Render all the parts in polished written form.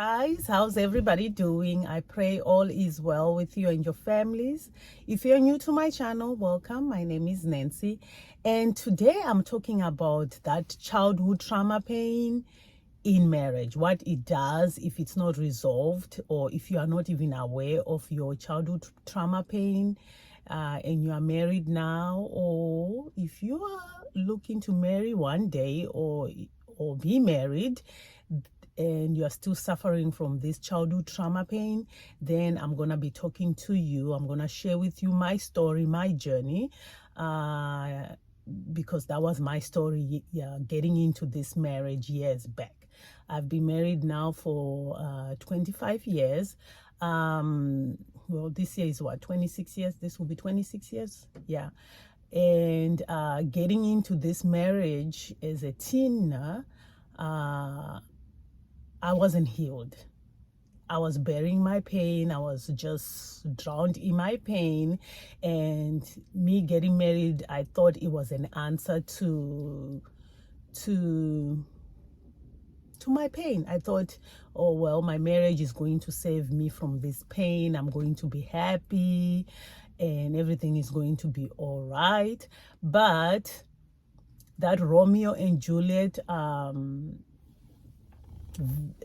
guys, how's everybody doing? I pray all is well with you and your families. If you're new to my channel, welcome. My name is Nancy, and today I'm talking about that childhood trauma pain in marriage, what it does if it's not resolved, or if you are not even aware of your childhood trauma pain, and you are married now, or if you are looking to marry one day or be married and you're still suffering from this childhood trauma pain, then I'm gonna be talking to you. I'm gonna share with you my story, my journey, because that was my story, getting into this marriage years back. I've been married now for 25 years. Well, this year is what, 26 years? This will be 26 years. Yeah. And getting into this marriage as a teen, I wasn't healed. I was bearing my pain. I was just drowned in my pain. And me getting married, I thought it was an answer to my pain. I thought, oh, well, my marriage is going to save me from this pain. I'm going to be happy and everything is going to be all right. But that Romeo and Juliet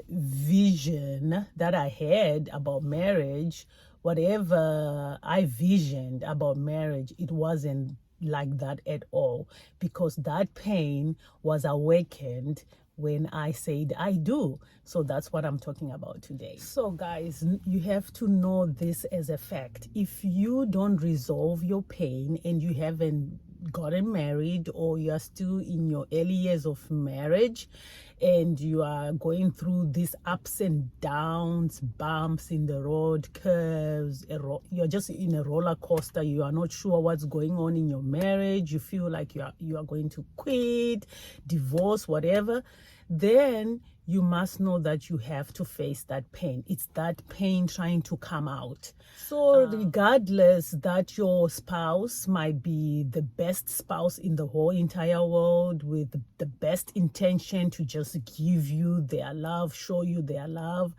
vision that I had about marriage, whatever I visioned about marriage, it wasn't like that at all, because that pain was awakened when I said I do. So that's what I'm talking about today. So guys, you have to know this as a fact. If you don't resolve your pain and you haven't gotten married, or you are still in your early years of marriage and you are going through these ups and downs, bumps in the road, curves, you're just in a roller coaster, you are not sure what's going on in your marriage, you feel like you are going to quit, divorce, whatever, then you must know that you have to face that pain. It's that pain trying to come out. So regardless that your spouse might be the best spouse in the whole entire world, with the best intention to just give you their love, show you their love,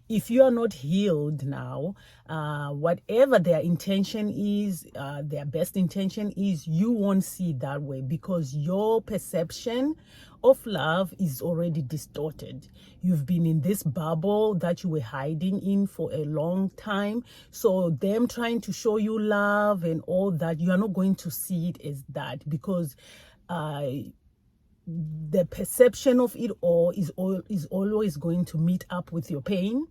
if you are not healed now, whatever their intention is, their best intention is, you won't see it that way, because your perception of love is already distorted. You've been in this bubble that you were hiding in for a long time. So them trying to show you love and all that, you are not going to see it as that, because the perception of it all is always going to meet up with your pain.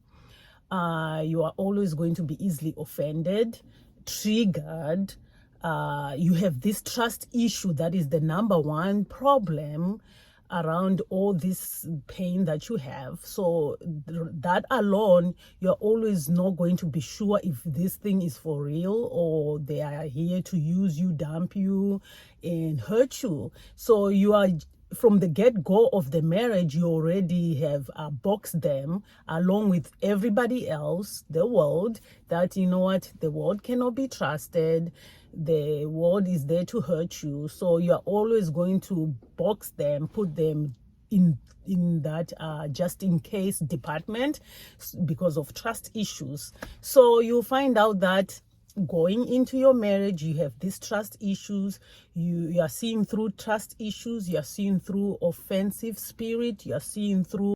You are always going to be easily offended, triggered. You have this trust issue that is the number one problem around all this pain that you have. So that alone, you're always not going to be sure if this thing is for real, or they are here to use you, dump you, and hurt you. So you are, from the get-go of the marriage, you already have boxed them along with everybody else, the world, that, you know what, the world cannot be trusted. The world is there to hurt you. So you're always going to box them, put them in that just in case department, because of trust issues. So you'll find out that going into your marriage, you have these trust issues. You are seeing through trust issues. You are seeing through offensive spirit. You are seeing through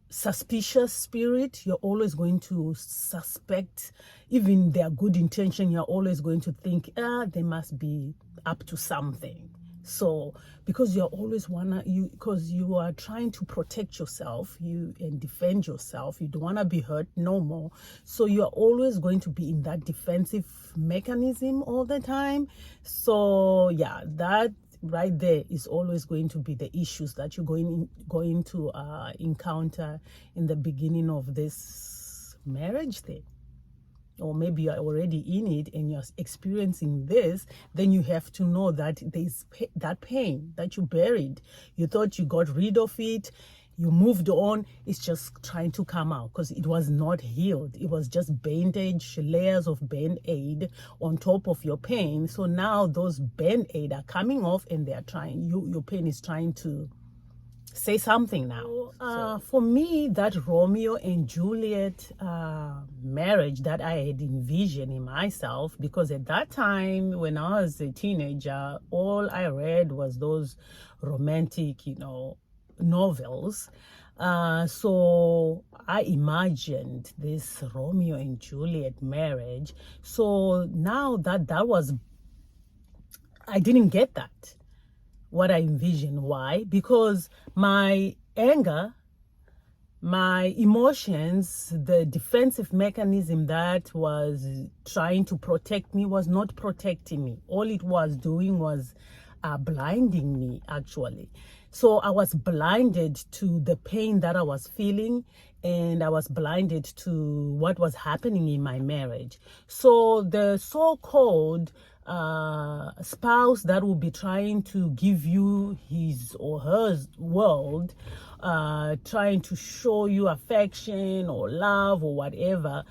suspicious spirit. You're always going to suspect even their good intention. You're always going to think, they must be up to something. So because you're always because you are trying to protect yourself, and defend yourself, you don't want to be hurt no more. So you're always going to be in that defensive mechanism all the time. So yeah, that right there is always going to be the issues that you're going to encounter in the beginning of this marriage thing. Or maybe you're already in it and you're experiencing this, then you have to know that there's that pain that you buried. You thought you got rid of it, you moved on, it's just trying to come out, because it was not healed. It was just bandage, layers of band-aid on top of your pain. So now those band-aid are coming off, and they're trying, your pain is trying to say something now. For me, that Romeo and Juliet marriage that I had envisioned in myself, because at that time when I was a teenager, all I read was those romantic, novels. So I imagined this Romeo and Juliet marriage. So now that was, I didn't get that, what I envisioned. Why? Because my anger, my emotions, the defensive mechanism that was trying to protect me was not protecting me. All it was doing was blinding me, actually. So I was blinded to the pain that I was feeling, and I was blinded to what was happening in my marriage. So the so-called spouse that will be trying to give you his or her world, trying to show you affection or love or whatever,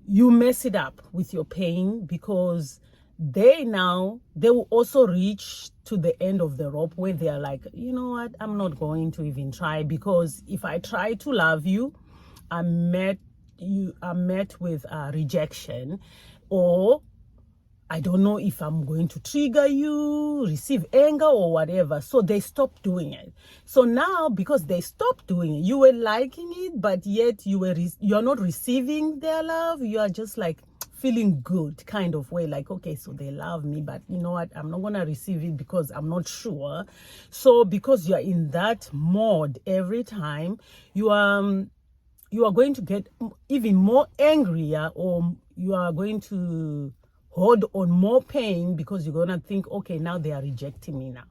you mess it up with your pain, because they will also reach to the end of the rope where they are like, you know what, I'm not going to even try, because if I try to love you, I'm met with rejection, or I don't know if I'm going to trigger you, receive anger or whatever. So they stopped doing it. So now, because they stopped doing it, you were liking it, but yet you're not receiving their love. You are just like feeling good kind of way, like, okay, so they love me, but you know what, I'm not going to receive it because I'm not sure. So because you're in that mode every time, you are going to get even more angrier, or you are going to hold on more pain, because you're going to think, okay, now they are rejecting me now.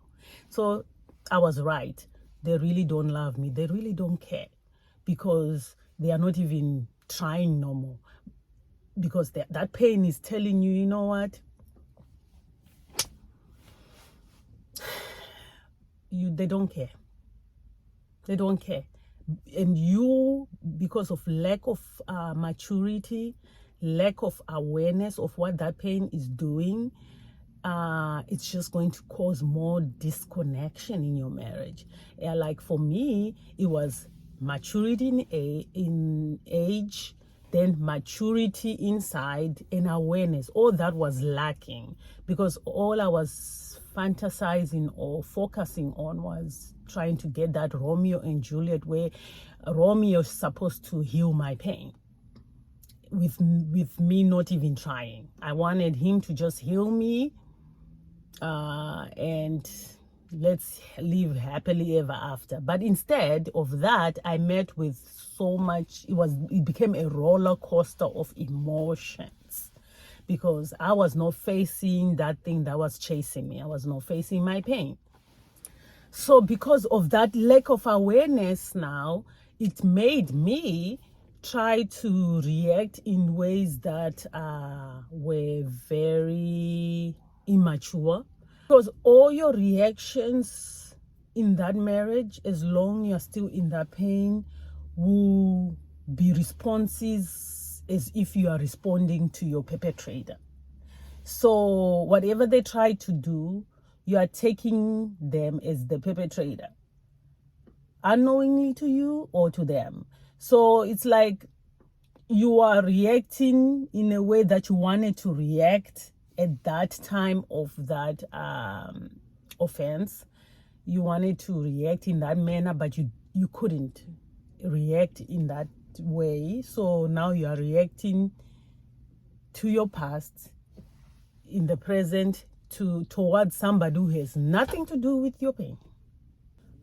So I was right. They really don't love me. They really don't care, because they are not even trying no more. Because that pain is telling you, you know what? They don't care. They don't care. And you, because of lack of maturity, lack of awareness of what that pain is doing, it's just going to cause more disconnection in your marriage. Like for me, it was maturity in age, then maturity inside, and awareness. All that was lacking, because all I was fantasizing or focusing on was trying to get that Romeo and Juliet, where Romeo is supposed to heal my pain, with me not even trying. I wanted him to just heal me, and let's live happily ever after. But instead of that, I met with so much. It became a roller coaster of emotions, because I was not facing that thing that was chasing me. I was not facing my pain. So because of that lack of awareness now, it made me try to react in ways that were very immature. Because all your reactions in that marriage, as long you're still in that pain, will be responses as if you are responding to your perpetrator. So whatever they try to do, you are taking them as the perpetrator, unknowingly to you or to them. So it's like you are reacting in a way that you wanted to react at that time of that offense. You wanted to react in that manner, but you couldn't react in that way. So now you are reacting to your past in the present, towards somebody who has nothing to do with your pain.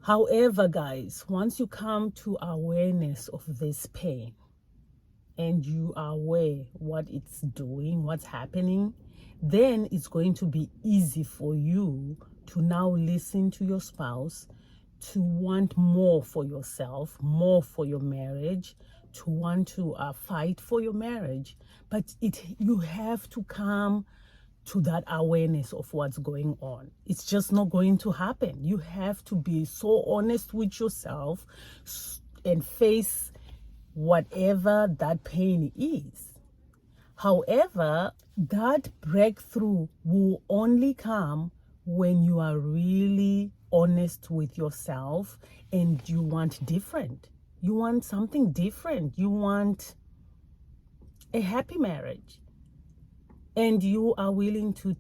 However, guys, once you come to awareness of this pain, and you are aware what it's doing, what's happening, then it's going to be easy for you to now listen to your spouse, to want more for yourself, more for your marriage, to want to fight for your marriage. But you have to come to that awareness of what's going on. It's just not going to happen. You have to be so honest with yourself and face whatever that pain is. However, that breakthrough will only come when you are really honest with yourself and you want different. You want something different. You want a happy marriage. And you are willing to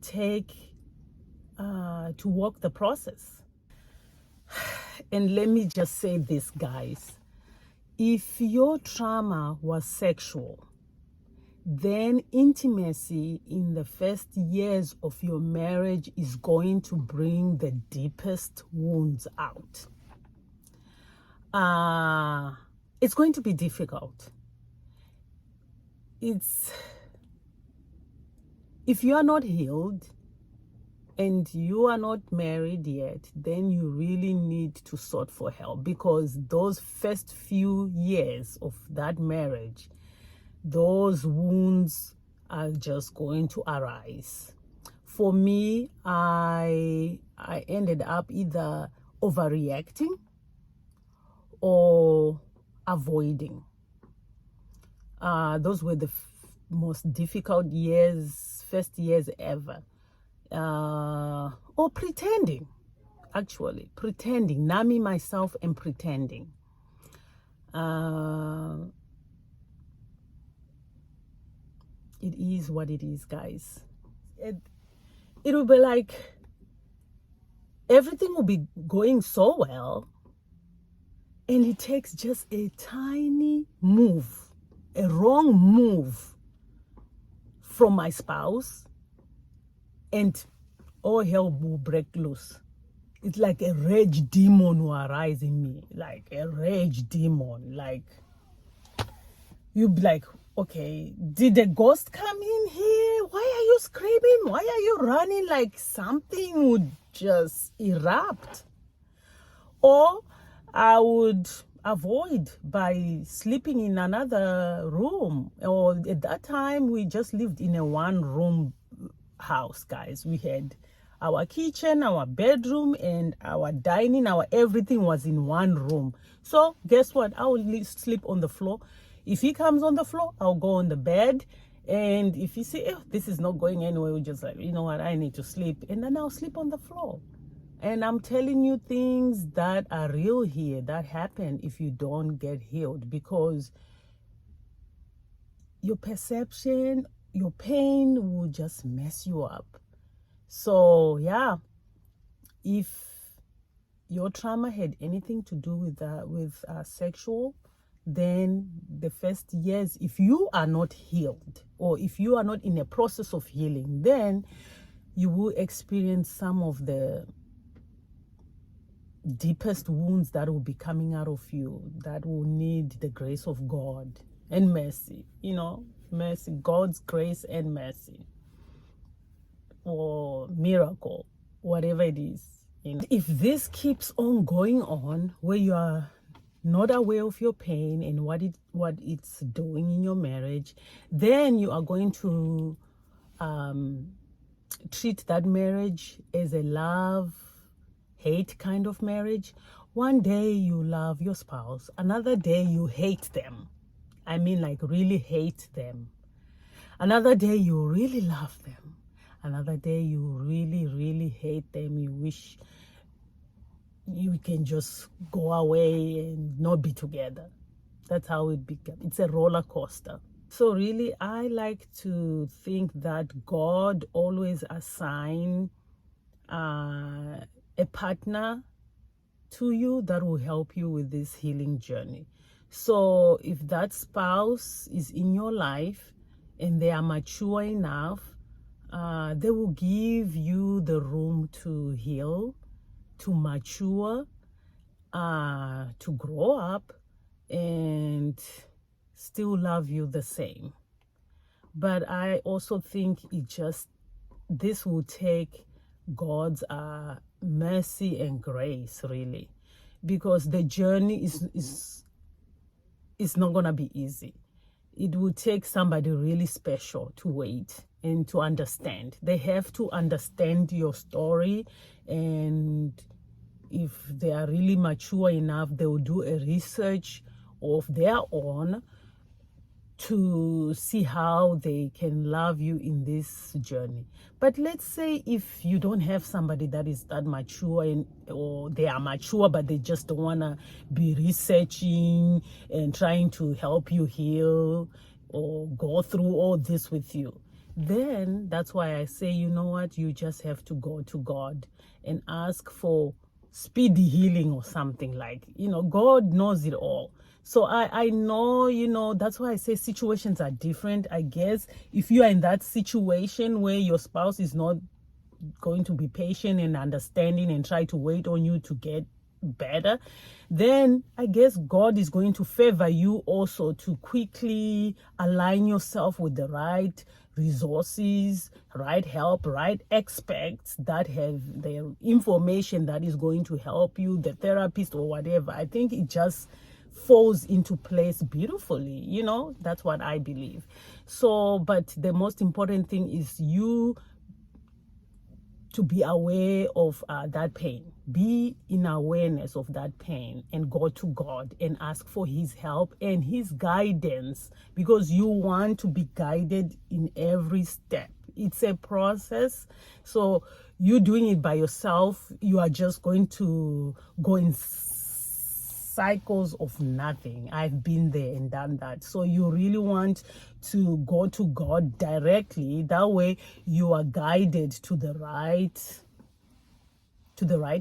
to walk the process. And let me just say this, guys. If your trauma was sexual, then intimacy in the first years of your marriage is going to bring the deepest wounds out. It's going to be difficult. If you are not healed and you are not married yet, then you really need to sort for help, because those first few years of that marriage, those wounds are just going to arise. For me, I ended up either overreacting or avoiding. Those were the most difficult years, first years ever. Or pretending, numbing myself and pretending. It is what it is, guys. It will be like everything will be going so well, and it takes just a tiny move, a wrong move from my spouse, and all hell will break loose. It's like a rage demon will arise in me, like a rage demon. Like, you'll be like, okay, did the ghost come in here? Why are you screaming? Why are you running? Like something would just erupt. Or I would avoid by sleeping in another room. Or at that time, we just lived in a one-room house, guys. We had our kitchen, our bedroom, and our dining, our everything was in one room. So guess what? I will sleep on the floor. If he comes on the floor, I'll go on the bed. And if he say, oh, this is not going anywhere, we'll just like, you know what, I need to sleep. And then I'll sleep on the floor. And I'm telling you things that are real here, that happen if you don't get healed, because your perception, your pain will just mess you up. So yeah, if your trauma had anything to do with sexual, then the first years, if you are not healed or if you are not in a process of healing, then you will experience some of the deepest wounds that will be coming out of you, that will need the grace of God and mercy, mercy, God's grace and mercy, or miracle, whatever it is. If this keeps on going on, where you are not aware of your pain and what it's doing in your marriage, then you are going to treat that marriage as a love-hate kind of marriage. One day you love your spouse, another day you hate them. I mean, like really hate them. Another day you really love them. Another day you really, really hate them. You wish you can just go away and not be together. That's how it becomes. It's a roller coaster. So really, I like to think that God always assigns a partner to you that will help you with this healing journey. So if that spouse is in your life and they are mature enough, they will give you the room to heal, to mature, to grow up, and still love you the same. But I also think this will take God's mercy and grace, really, because the journey is not gonna be easy. It will take somebody really special to wait and to understand. They have to understand your story, and if they are really mature enough, they will do a research of their own to see how they can love you in this journey. But let's say if you don't have somebody that is that mature, or they are mature but they just don't want to be researching and trying to help you heal or go through all this with you, then that's why I say, you know what, you just have to go to God and ask for speedy healing or something. Like, God knows it all. So I know, that's why I say situations are different. I guess if you are in that situation where your spouse is not going to be patient and understanding and try to wait on you to get better, then I guess God is going to favor you also to quickly align yourself with the right resources, right help, right experts that have the information that is going to help you, the therapist or whatever. I think it just falls into place beautifully. That's what I believe. So, but the most important thing is you to be aware of that pain. Be in awareness of that pain and go to God and ask for his help and his guidance, because you want to be guided in every step. It's a process. So you doing it by yourself, you are just going to go in cycles of nothing. I've been there and done that. So you really want to go to God directly. That way you are guided to the right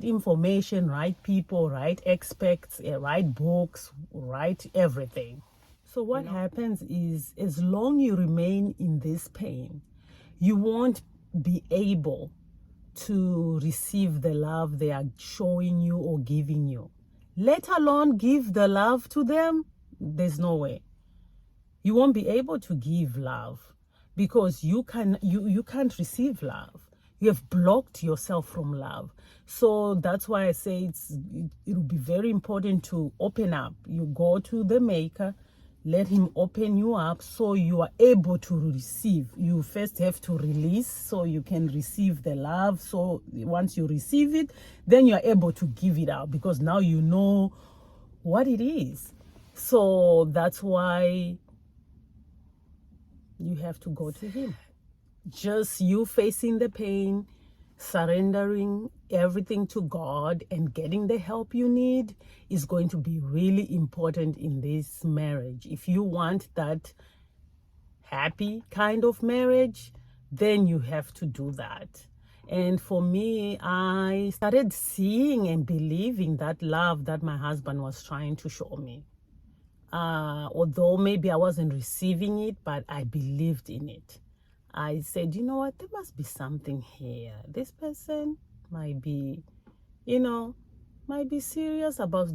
information, right people, right experts, right books, right everything. So what happens is, as long you remain in this pain, you won't be able to receive the love they are showing you or giving you. Let alone give the love to them, there's no way. You won't be able to give love because you can't receive love. You have blocked yourself from love. So that's why I say it'll be very important to open up. You go to the maker, let him open you up so you are able to receive. You first have to release so you can receive the love. So once you receive it, then you are able to give it out, because now you know what it is. So that's why you have to go to him. Just you facing the pain, surrendering everything to God and getting the help you need is going to be really important in this marriage. If you want that happy kind of marriage, then you have to do that. And for me, I started seeing and believing that love that my husband was trying to show me. Although maybe I wasn't receiving it, but I believed in it. I said, you know what, there must be something here. This person might be, might be serious about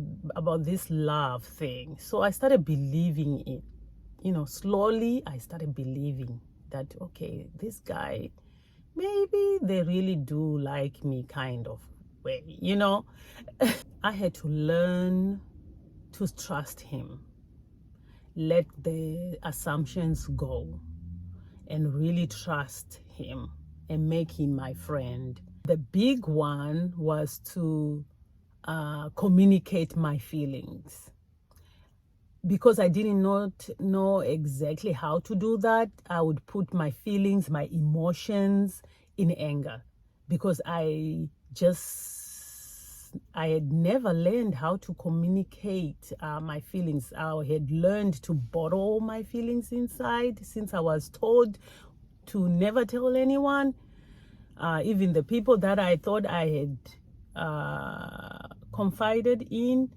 this love thing. So I started believing it. Slowly I started believing that, okay, this guy, maybe they really do like me kind of way, I had to learn to trust him. Let the assumptions go and really trust him and make him my friend. The big one was to communicate my feelings, because I didn't not know exactly how to do that. I would put my feelings, my emotions in anger, because I had never learned how to communicate my feelings. I had learned to bottle my feelings inside since I was told to never tell anyone. Even the people that I thought I had confided in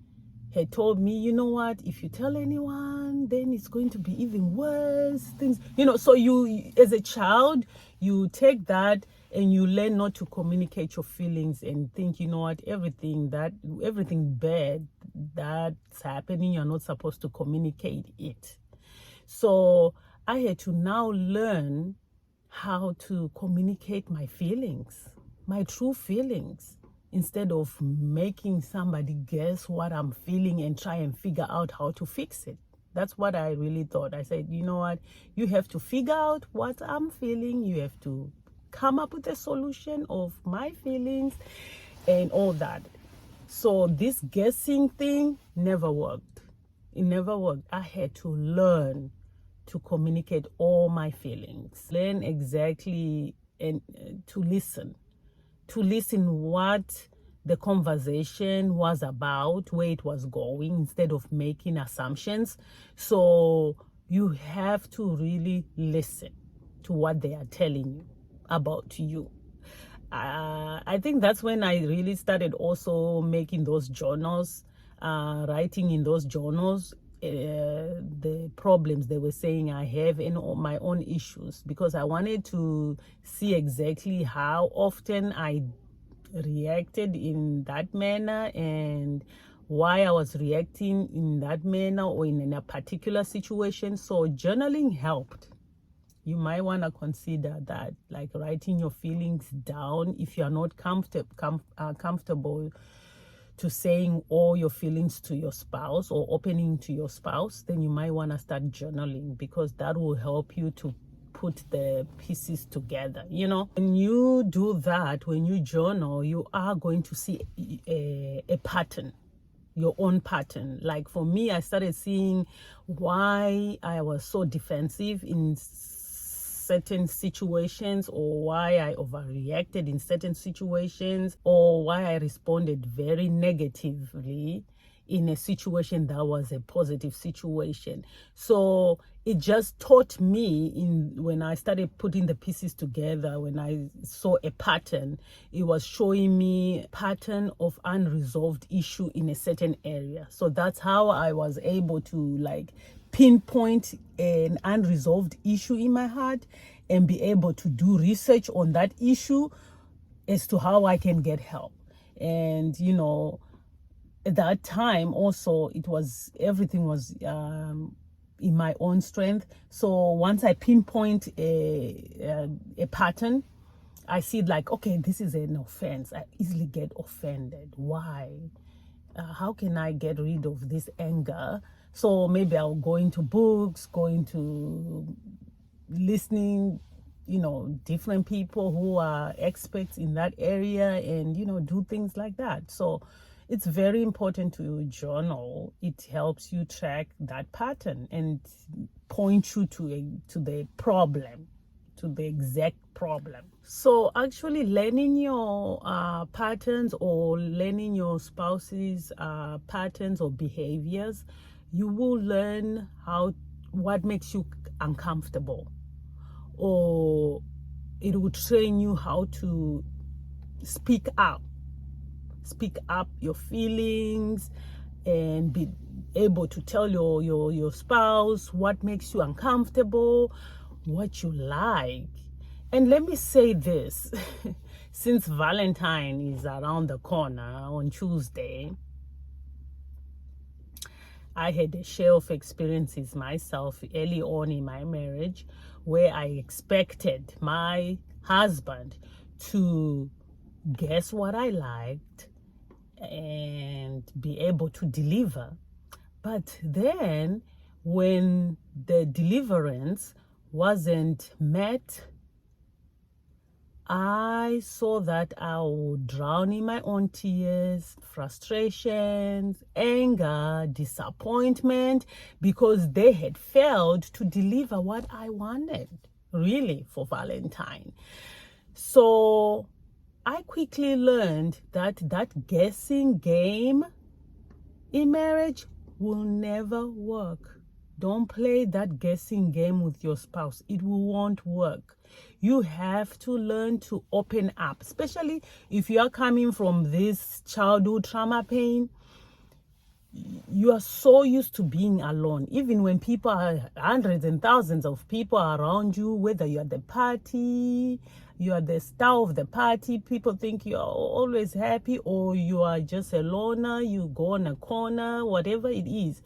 had told me, you know what, if you tell anyone, then it's going to be even worse. Things, so you, as a child, you take that and you learn not to communicate your feelings and think, you know what, everything bad that's happening, you're not supposed to communicate it. So I had to now learn how to communicate my feelings, my true feelings, instead of making somebody guess what I'm feeling and try and figure out how to fix it. That's what I really thought. I said, you know what, you have to figure out what I'm feeling. You have to come up with a solution of my feelings and all that. So this guessing thing never worked. It never worked. I had to learn to communicate all my feelings. Learn exactly and to listen what the conversation was about, where it was going, instead of making assumptions. So you have to really listen to what they are telling you about you. I think that's when I really started also making those journals, writing in those journals the problems they were saying I have and all my own issues, because I wanted to see exactly how often I reacted in that manner and why I was reacting in that manner or in a particular situation. So journaling helped. You might want to consider that, like writing your feelings down. If you're not comfortable to saying all your feelings to your spouse or opening to your spouse, then you might want to start journaling, because that will help you to put the pieces together. When you do that, when you journal, you are going to see a pattern, your own pattern. Like for me, I started seeing why I was so defensive in certain situations, or why I overreacted in certain situations, or why I responded very negatively in a situation that was a positive situation. So it just taught me, when I started putting the pieces together, when I saw a pattern, it was showing me a pattern of unresolved issue in a certain area. So that's how I was able to pinpoint an unresolved issue in my heart and be able to do research on that issue as to how I can get help. And at that time also, everything was in my own strength. So once I pinpoint a pattern, I see okay, this is an offense. I easily get offended. Why? How can I get rid of this anger? So maybe I'll go into books, go into listening, different people who are experts in that area, and do things like that. So it's very important to journal. It helps you track that pattern and point you to the problem, to the exact problem. So actually learning your patterns, or learning your spouse's patterns or behaviors, you will learn what makes you uncomfortable, or it will train you how to speak up your feelings, and be able to tell your spouse what makes you uncomfortable, what you like. And let me say this, since Valentine is around the corner on Tuesday, I had a share of experiences myself early on in my marriage, where I expected my husband to guess what I liked and be able to deliver. But then when the deliverance wasn't met, I saw that I would drown in my own tears, frustrations, anger, disappointment, because they had failed to deliver what I wanted, really, for Valentine. So I quickly learned that guessing game in marriage will never work. Don't play that guessing game with your spouse. It won't work. You have to learn to open up, especially if you are coming from this childhood trauma pain. You are so used to being alone. Even when people are hundreds and thousands of people around you, whether you're at the party, you are the star of the party, people think you are always happy, or you are just a loner, you go on a corner, whatever it is.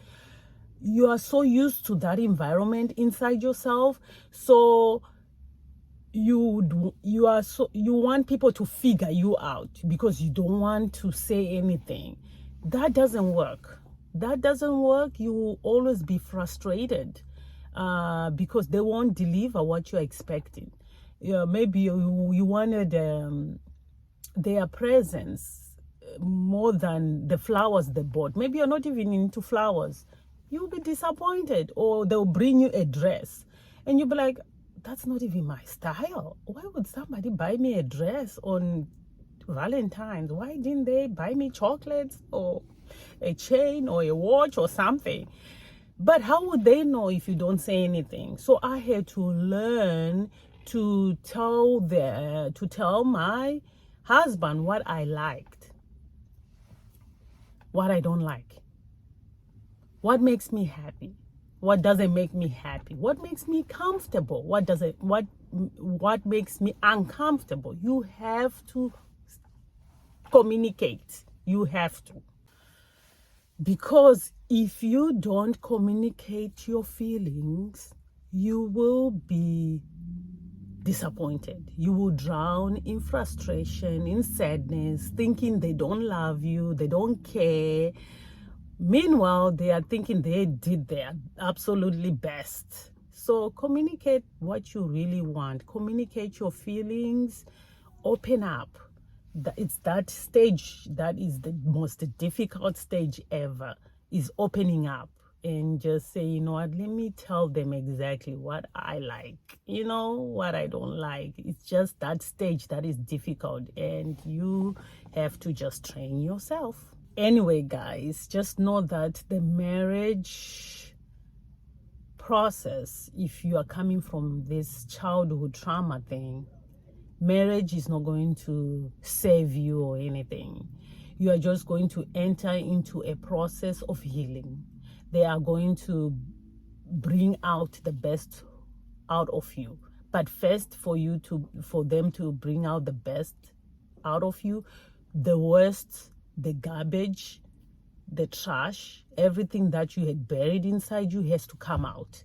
You are so used to that environment inside yourself. So you want people to figure you out, because you don't want to say anything. That doesn't work. You will always be frustrated because they won't deliver what you're expecting. Maybe you wanted their presence more than the flowers they bought. Maybe you're not even into flowers. you'll be disappointed. Or they'll bring you a dress and you'll be like, that's not even my style. Why would somebody buy me a dress on Valentine's? Why didn't they buy me chocolates or a chain or a watch or something? But how would they know if you don't say anything? So I had to learn to tell my husband what I liked, what I don't like, what makes me happy, what doesn't make me happy, what makes me comfortable, what makes me uncomfortable. You have to communicate. You have to. Because if you don't communicate your feelings, you will be disappointed. You will drown in frustration, in sadness, thinking they don't love you, they don't care. Meanwhile, they are thinking they did their absolutely best. So communicate what you really want. Communicate your feelings. Open up. It's that stage that is the most difficult stage ever, is opening up and just say, you know what, let me tell them exactly what I like, what I don't like. It's just that stage that is difficult, and you have to just train yourself. Anyway, guys, just know that the marriage process, if you are coming from this childhood trauma thing, marriage is not going to save you or anything. You are just going to enter into a process of healing. They are going to bring out the best out of you. But first, for them to bring out the best out of you, the worst, the garbage, the trash, everything that you had buried inside you has to come out.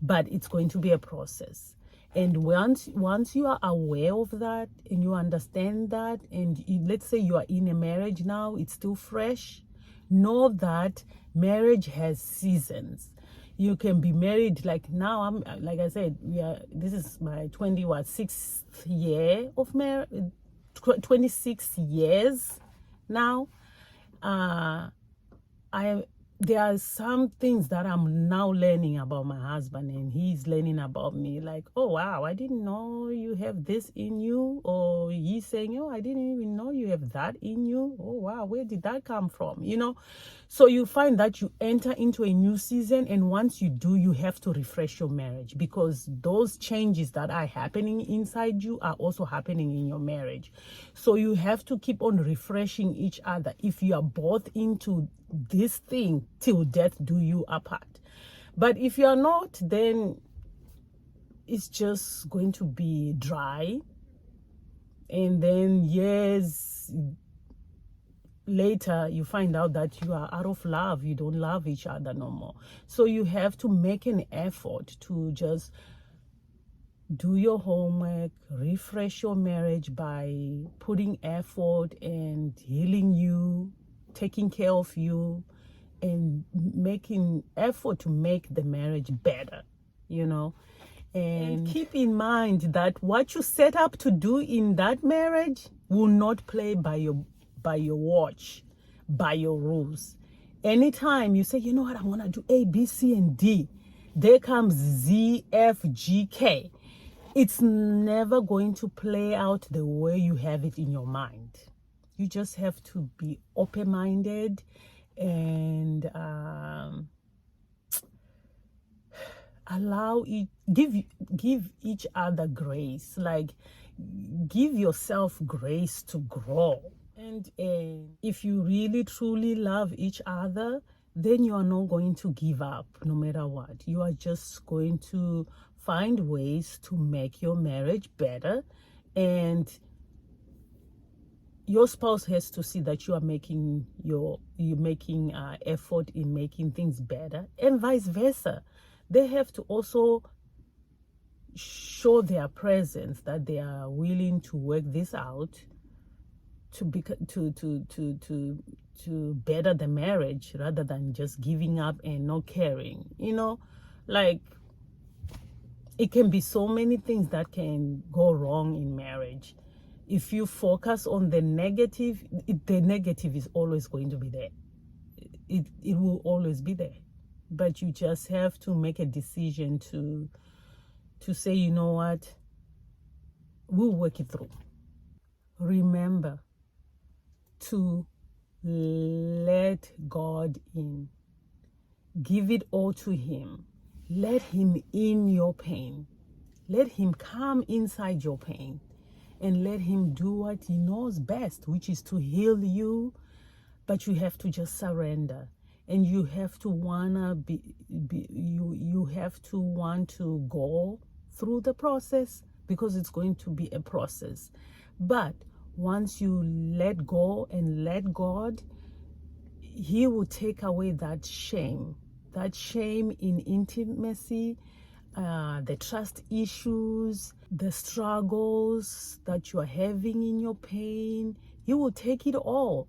But it's going to be a process. And once you are aware of that and you understand that, and let's say you are in a marriage now, it's still fresh, know that marriage has seasons. You can be married, like now, like I said, this is my 26th year of marriage, 26 years now. There are some things that I'm now learning about my husband, and he's learning about me. Like, oh wow, I didn't know you have this in you. Or he's saying, oh, I didn't even know you have that in you. Oh wow, where did that come from? So you find that you enter into a new season, and once you do, you have to refresh your marriage, because those changes that are happening inside you are also happening in your marriage. So you have to keep on refreshing each other if you are both into this thing till death do you apart. But if you are not, then it's just going to be dry, and then years later you find out that you are out of love. You don't love each other no more. So you have to make an effort to just do your homework, refresh your marriage by putting effort and healing you, taking care of you, and making effort to make the marriage better, and keep in mind that what you set up to do in that marriage will not play by your watch, by your rules. Anytime you say, you know what, I want to do A, B, C, and D, there comes Z, F, G, K. It's never going to play out the way you have it in your mind. You just have to be open-minded and give each other grace. Like, give yourself grace to grow. And if you really truly love each other, then you are not going to give up no matter what. You are just going to find ways to make your marriage better, and your spouse has to see that you are making effort in making things better, and vice versa. They have to also show their presence, that they are willing to work this out to better the marriage, rather than just giving up and not caring. Like, it can be so many things that can go wrong in marriage. If you focus on the negative, the negative is always going to be there. It will always be there. but you just have to make a decision to say, you know what, we'll work it through. Remember to let God in. Give it all to Him. Let Him in your pain. Let Him come inside your pain and let Him do what He knows best, which is to heal you. But you have to just surrender, and you have to you have to want to go through the process, because it's going to be a process. But once you let go and let God, He will take away that shame in intimacy, the trust issues, the struggles that you are having in your pain. He will take it all,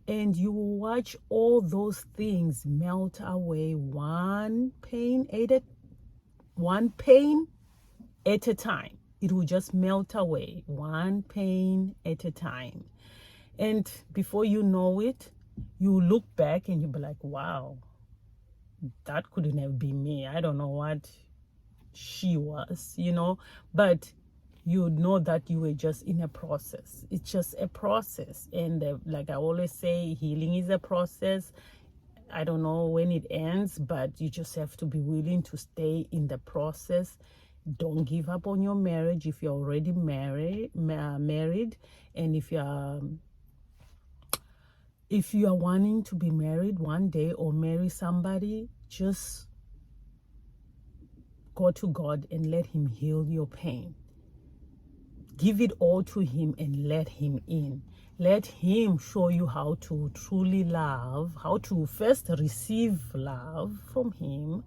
and you will watch all those things melt away, one pain at a time. It will just melt away, one pain at a time. And before you know it, you look back and you'll be like, wow, that couldn't have been me. I don't know what she was, but you know that you were just in a process. It's just a process. And like I always say, healing is a process. I don't know when it ends, but you just have to be willing to stay in the process. Don't give up on your marriage if you're already married. And if you are wanting to be married one day or marry somebody, just go to God and let Him heal your pain. Give it all to Him and let Him in. Let Him show you how to truly love, how to first receive love from Him,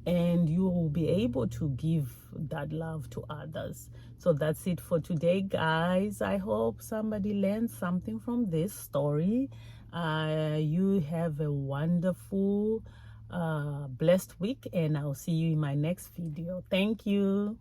and you will be able to give that love to others. So that's it for today, guys. I hope somebody learned something from this story. You have a wonderful, blessed week, and I'll see you in my next video. Thank you.